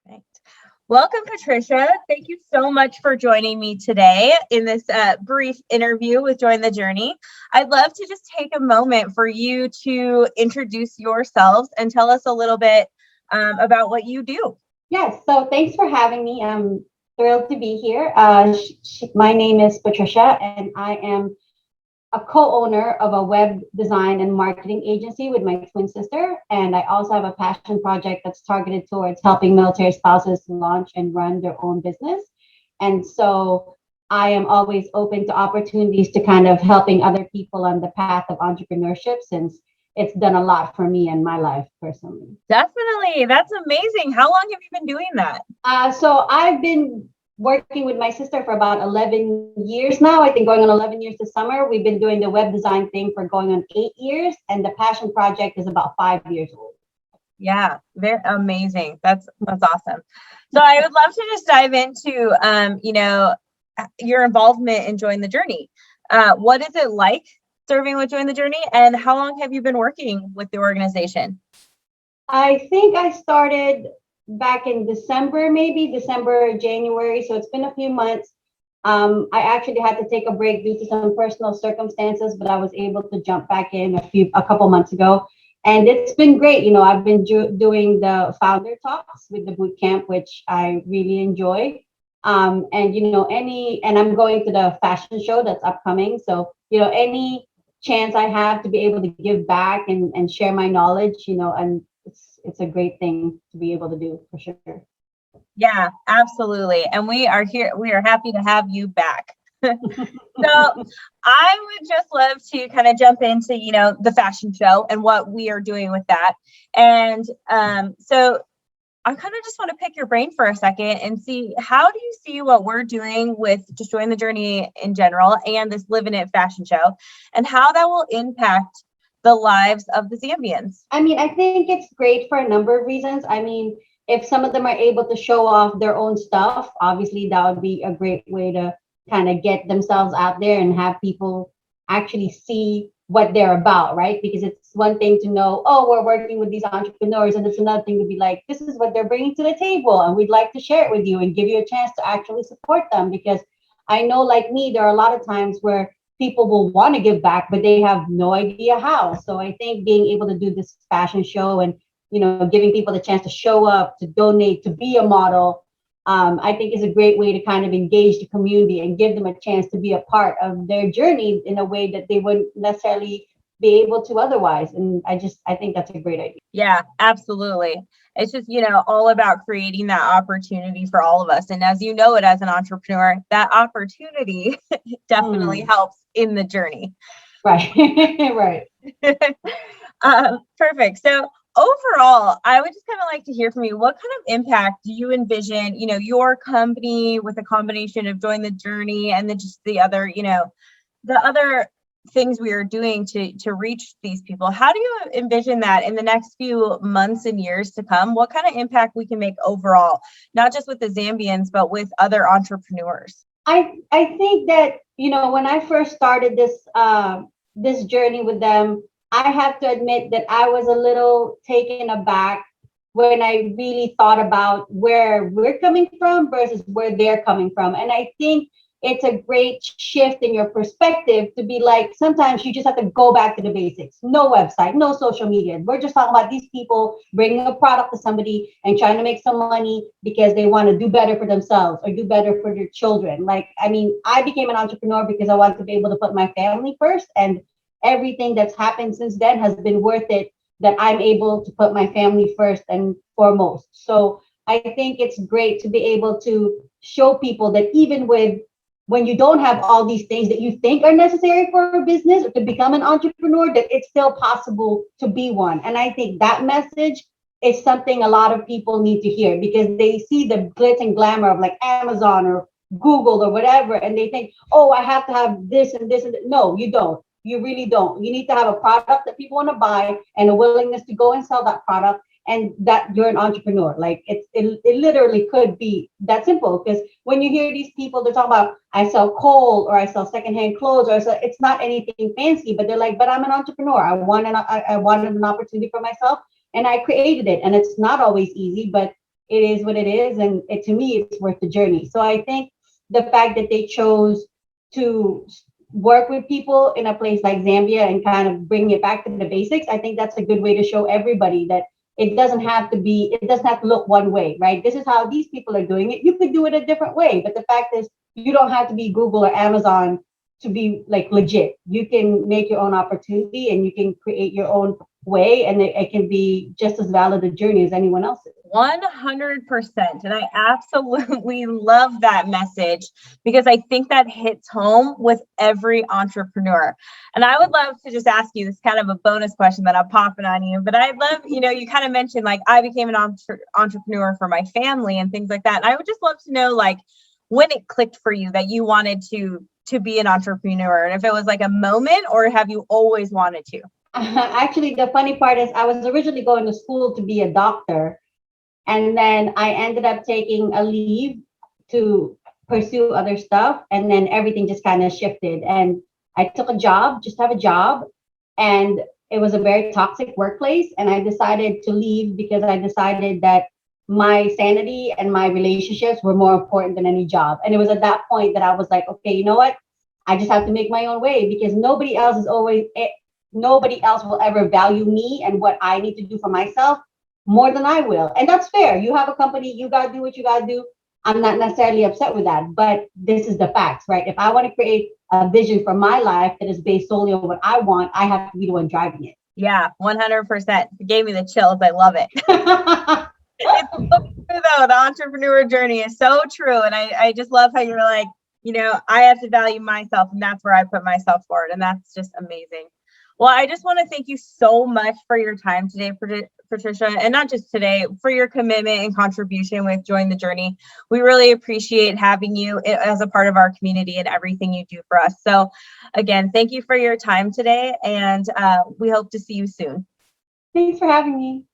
Right. Welcome, Patricia. Thank you so much for joining me today in this brief interview with Join the Journey. I'd love to just take a moment for you to introduce yourselves and tell us a little bit about what you do. Yes, so thanks for having me. I'm thrilled to be here. My name is Patricia, and I am a co-owner of a web design and marketing agency with my twin sister. And I also have a passion project that's targeted towards helping military spouses launch and run their own business. And so I am always open to opportunities to kind of helping other people on the path of entrepreneurship, since it's done a lot for me in my life personally. Definitely. That's amazing. How long have you been doing that? So I've been working with my sister for about 11 years now. I think going on 11 years this summer. We've been doing the web design thing for going on 8 years, and the passion project is about 5 years old. Yeah, very amazing. That's awesome. So I would love to just dive into your involvement in Join the Journey. What is it like serving with Join the Journey, and how long have you been working with the organization? I think I started back in December, maybe December, January. So it's been a few months. I actually had to take a break due to some personal circumstances, but I was able to jump back in a couple months ago, and it's been great. I've been doing the founder talks with the boot camp, which I really enjoy. And I'm going to the fashion show that's upcoming. So any chance I have to be able to give back and share my knowledge, and it's a great thing to be able to do for sure. Yeah, absolutely. And we are here. We are happy to have you back. So I would just love to kind of jump into, the fashion show and what we are doing with that. And so I kind of just want to pick your brain for a second and see, how do you see what we're doing with just Join the Journey in general and this Live in It fashion show, and how that will impact the lives of the Zambians? I think it's great for a number of reasons. If some of them are able to show off their own stuff, obviously that would be a great way to kind of get themselves out there and have people actually see what they're about, right? Because it's one thing to know, oh, we're working with these entrepreneurs, and it's another thing to be like, this is what they're bringing to the table, and we'd like to share it with you and give you a chance to actually support them. Because I know, like me, there are a lot of times where people will want to give back, but they have no idea how. So I think being able to do this fashion show and giving people the chance to show up, to donate, to be a model, I think is a great way to kind of engage the community and give them a chance to be a part of their journey in a way that they wouldn't necessarily be able to otherwise. And I think that's a great idea. Yeah, absolutely. It's just, all about creating that opportunity for all of us. And as you know it, as an entrepreneur, that opportunity definitely helps in the journey. Right. Right. Perfect. So overall, I would just kind of like to hear from you. What kind of impact do you envision, your company with a combination of Join the Journey and then just the other, the other things we are doing to reach these people? How do you envision that in the next few months and years to come? What kind of impact we can make overall, not just with the Zambians, but with other entrepreneurs? I think that, when I first started this journey with them, I have to admit that I was a little taken aback when I really thought about where we're coming from versus where they're coming from. And I think it's a great shift in your perspective to be like, sometimes you just have to go back to the basics. No website, no social media. We're just talking about these people bringing a product to somebody and trying to make some money because they want to do better for themselves or do better for their children. I became an entrepreneur because I wanted to be able to put my family first, and everything that's happened since then has been worth it, that I'm able to put my family first and foremost. So I think it's great to be able to show people that even when you don't have all these things that you think are necessary for a business or to become an entrepreneur, that it's still possible to be one. And I think that message is something a lot of people need to hear, because they see the glitz and glamour of like Amazon or Google or whatever, and they think, oh, I have to have this and this and that. No, you don't. You really don't. You need to have a product that people want to buy and a willingness to go and sell that product, and that you're an entrepreneur. Like it literally could be that simple. Because when you hear these people, they're talking about, I sell coal or I sell secondhand clothes, or it's not anything fancy, but they're like, but I'm an entrepreneur. I wanted an opportunity for myself, and I created it. And it's not always easy, but it is what it is. And to me, it's worth the journey. So I think the fact that they chose to work with people in a place like Zambia and kind of bring it back to the basics, I think that's a good way to show everybody that it doesn't have to look one way, right? This is how these people are doing it. You could do it a different way. But the fact is, you don't have to be Google or Amazon to be like legit. You can make your own opportunity and you can create your own way, and it can be just as valid a journey as anyone else's. 100%. And I absolutely love that message because I think that hits home with every entrepreneur. And I would love to just ask you this kind of a bonus question that I'm popping on you, but I'd love, you kind of mentioned like I became an entrepreneur for my family and things like that. And I would just love to know like when it clicked for you that you wanted to be an entrepreneur, and if it was like a moment or have you always wanted to? Actually, the funny part is I was originally going to school to be a doctor. And then I ended up taking a leave to pursue other stuff. And then everything just kind of shifted. And I took a job, just have a job. And it was a very toxic workplace. And I decided to leave because I decided that my sanity and my relationships were more important than any job. And it was at that point that I was like, okay, you know what? I just have to make my own way because nobody else will ever value me and what I need to do for myself more than I will. And that's fair. You have a company, you got to do what you got to do. I'm not necessarily upset with that, but this is the facts, right? If I want to create a vision for my life that is based solely on what I want, I have to be the one driving it. Yeah, 100%. It gave me the chills. I love it. It's so true, though. The entrepreneur journey is so true. And I just love how you're like, I have to value myself, and that's where I put myself forward. And that's just amazing. Well, I just want to thank you so much for your time today, Patricia, and not just today, for your commitment and contribution with Join the Journey. We really appreciate having you as a part of our community and everything you do for us. So again, thank you for your time today, and we hope to see you soon. Thanks for having me.